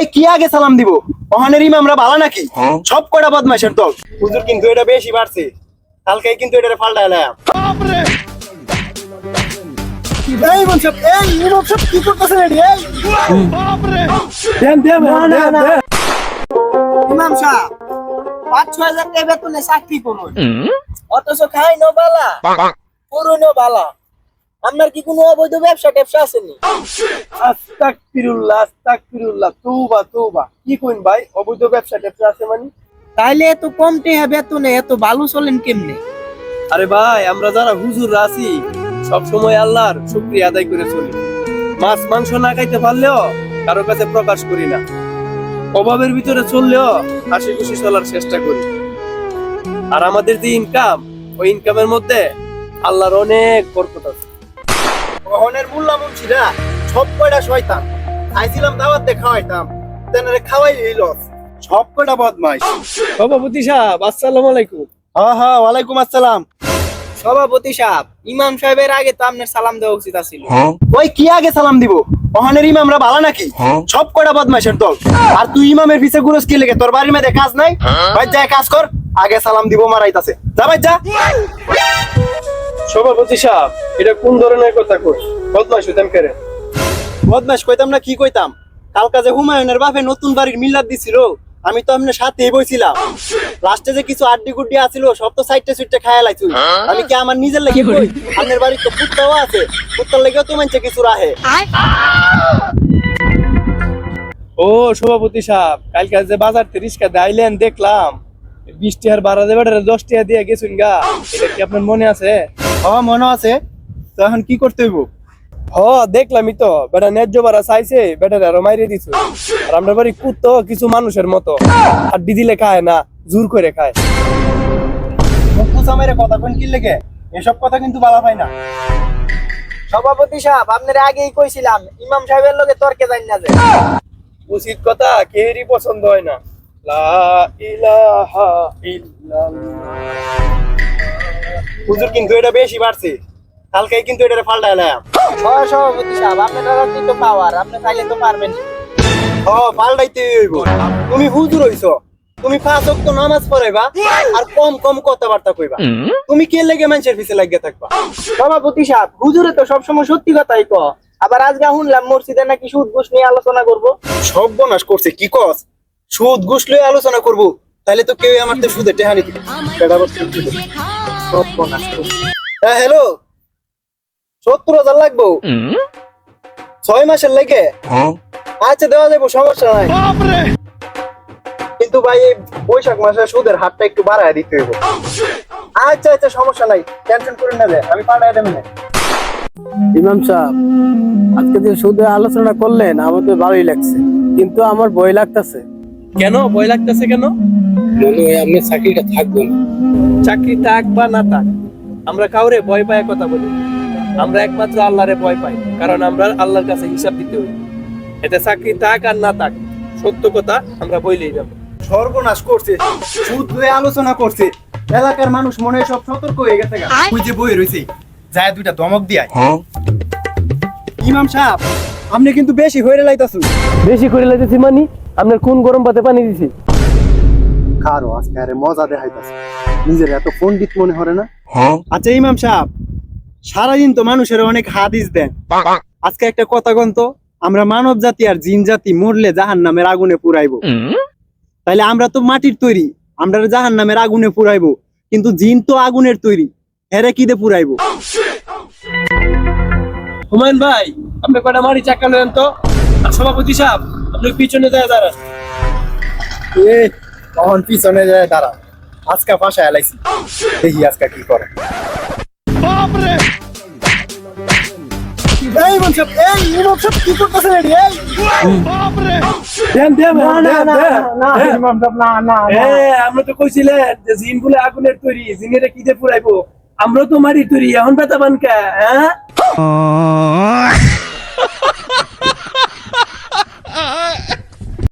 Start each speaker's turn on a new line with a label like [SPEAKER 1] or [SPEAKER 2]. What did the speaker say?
[SPEAKER 1] ওই কি আগে সালাম দিব? ওহানের ইমামরা ভালো নাকি? সব কয়টা বদমাইশের দল। হুজুর কিন্তু এটা বেশি বাড়ছে, কালকে কিন্তু এটা পাল্টাইলাম। এই ইমাম সাহেব কি করতেছেন?
[SPEAKER 2] ইমাম সাহেব ৫-৬ হাজার টাকা বেতনে চাকরি করুন, অথচ খাই নো বালা পুরনো বালা। আপনার কি কোনো অবৈধ ব্যবসা ট্যাবসা আসেনি?
[SPEAKER 1] আস্তাগফিরুল্লাহ, তওবা। কি কইন ভাই, অবৈধ ব্যবসা ট্যাবসা আছে মানে?
[SPEAKER 2] তাইলে এত কম টাকা বেতনে এত ভালো চলেন কেমনে?
[SPEAKER 1] আরে ভাই, আমরা যারা হুজুর আছি সব সময় আল্লাহর শুকরিয়া আদায় করে চলি। মাছ মাংস না খাইতে পারলেও কারো কাছে প্রকাশ করি না। অভাবের ভিতরে চললেও হাসি খুশি চলার চেষ্টা করি। আর আমাদের যে ইনকাম, ওই ইনকামের মধ্যে আল্লাহর অনেক বরকত আছে। ওহনের মোল্লা মুন্সিরা সব কয়টা শয়তান। আইছিলাম দাওয়াতে খাওয়াইতাম, তেনারে খাওয়াই হইল সব কয়টা বদমাইশ। সভাপতি সাহেব, আসসালামু আলাইকুম। হ্যাঁ, ওয়ালাইকুম আসসালাম।
[SPEAKER 2] সভাপতি সাহেব, ইমাম সাহেবের আগে তো আপনার সালাম দেওয়া উচিত ছিল।
[SPEAKER 1] ওই কি আগে সালাম দিব? ওহানের ইমামরা ভালো নাকি? সব কয়টা বদমাইশের দল। আর তুই ইমামের পিছে গুরস কি লেগে? তোর বাড়ির মধ্যে কাজ নাই? ভাই যা কাজ কর, আগে সালাম দিব মারাইতাছে। যা ভাই যা। সভাপতি সাহেব, এটা কোন ধরনের কথা কই? বদমাইশ হইতাম কেরে? বদমাইশ কইতাম না কি কইতাম? কাল কাজে হুমায়ুনের বাপে নতুন বাড়ির মিলাদ দিছিল, আমি তো আপনার সাথেই বইছিলাম। লাস্টে যে কিছু আড্ডি গুড্ডি আছিল সব তো সাইডে সুইটে খায়া লাইছু। আমি কি আমার নিজের লাগি কই? আপনার বাড়ির তো কুত্তাও আছে, কুত্তার লাগেও তো মানছে কিছু রাহে। ও সভাপতি সাহেব, কালকে যে বাজার থেকে রিস্কা দাইলেন দেখলাম 20 টাকার ভাড়া দেবে 10 টাকা দিয়ে গেছুন গা, এটা কি আপনার মনে আছে? মনে আছে। তো এখন কি করতে হইব? দেখলামই তো, বেটা ন্যায্য ভাড়া চাইছে, বেটার আরো মাইরে দিছে। আর আমরা বাড়ি কুত্তো কিছু মানুষের মতো হাড্ডি দিলে খায় না, জোর করে খায়। কথা কোন কি লেগে? এসব কথা কিন্তু বলা পাই না।
[SPEAKER 2] সভাপতি সাহেব, আপনার আগেই কইছিলাম ইমাম সাহেবের লগে তর্কে যাই না যে।
[SPEAKER 1] উচিত কথা কেউরই পছন্দ হয় না। লা ইলাহা ইল্লাল্লাহ। হুজুর কিন্তু এটা বেশি বাড়ছে, কালকে কিন্তু এটা পাল্টাইলাম।
[SPEAKER 2] সভাপতি সাহেব, আপনার তো পাওয়ার, আপনি চাইলে তো পারবেন।
[SPEAKER 1] পাল্টাইতে হইব। তুমি হুজুর হইছো, তুমি 5 ওয়াক্ত নামাজ পড়াইবা আর কম কম কথাবার্তা কইবা। তুমি কে লেগে মানুষের পিছে লাগিয়ে থাকবা?
[SPEAKER 2] সভাপতি সাহেব, হুজুরে তো সবসময় সত্যি কথাই কয়। আবার আজকে শুনলাম মসজিদে নাকি সুদ ঘুষ নিয়ে আলোচনা করবো।
[SPEAKER 1] সর্বনাশ করছে কি কস? সুদ ঘুষ লয়ে আলোচনা করবো? তাহলে তো কেউ আমার তো সুদে টেহা নিতে।
[SPEAKER 2] সর্বনাশ করছে।
[SPEAKER 1] হ্যাঁ হ্যালো, 70,000 লাগবো 6 মাসের লেগে? আচ্ছা দেওয়া যাবো, সমস্যা নাই। কিন্তু ভাই এই বৈশাখ মাসে সুদের হারটা একটু বাড়ায় দিতে হইব। আচ্ছা সমস্যা নাই, টেনশন করেন না, আমি পাঠায় দেব না।
[SPEAKER 3] ইমাম সাহেব, আজকে যে সুদে আলোচনা করলেন আমাদের ভালোই লাগছে, কিন্তু আমার ভয় লাগতেছে।
[SPEAKER 1] কেন ভয় লাগতেছে? কেন?
[SPEAKER 3] মনে হয় আমি চাকরিটা থাকবো না।
[SPEAKER 1] চাকরি থাক বা না থাক, আমরা কাউরে ভয় পায় কথা বলি। আমরা একমাত্র আল্লাহরে ভয় পাই, কারণ আমরা আল্লাহর কাছে হিসাব দিতে হই। এতে চাকরি থাক আর না থাক, সত্য কথা আমরা বইলেই যাব। সর্বনাশ করছে, সুদ লয়ে আলোচনা করছে, এলাকার মানুষ মনে হয় সব সতর্ক হয়ে গেছে। ওই যে বই রইছে, যায় দুইটা ধমক দিয়াই। ইমাম সাহেব, আপনি কিন্তু বেশি হইরে লাইতাছু।
[SPEAKER 3] বেশি করে লাইতেছি মানে? আপনার কোন গরম পাতে পানি দিছি?
[SPEAKER 1] কারো আজকে আরে মজা দেখাইতাছে, নিজের এত পণ্ডিত মনে হরে না। আচ্ছা ইমাম সাহেব, সারাদিন তো মানুষের অনেক হাদিস দেন, আজকে একটা কথা কোন তো, আমরা মানব জাতি আর জিন জাতি মরলে জাহান্নামের আগুনে পুরাইবো। তাইলে আমরা তো মাটির তৈরি, আমরা জাহান্নামের আগুনে পুরাইবো, কিন্তু জিন তো আগুনের তৈরি, হেরে কি দিয়ে পুরাইবো? হুমায়ুন ভাই, আপনি কয়টা মাটি চাক্কা নেন তো। আর সভাপতি সাহেব, আপনি পিছনে যায় দাঁড়া। কখন পিছনে যায় দাঁড়া? আজকা পাশা এলাইছি, দেখি আজকা কি করে। আমরা তো কইছিলেন যে জিন বলে আগুনের তৈরি, জিনেরা কি দিয়ে পুরাইবো? আমরা তো মারি তৈরি, এখন বেতা বানকা।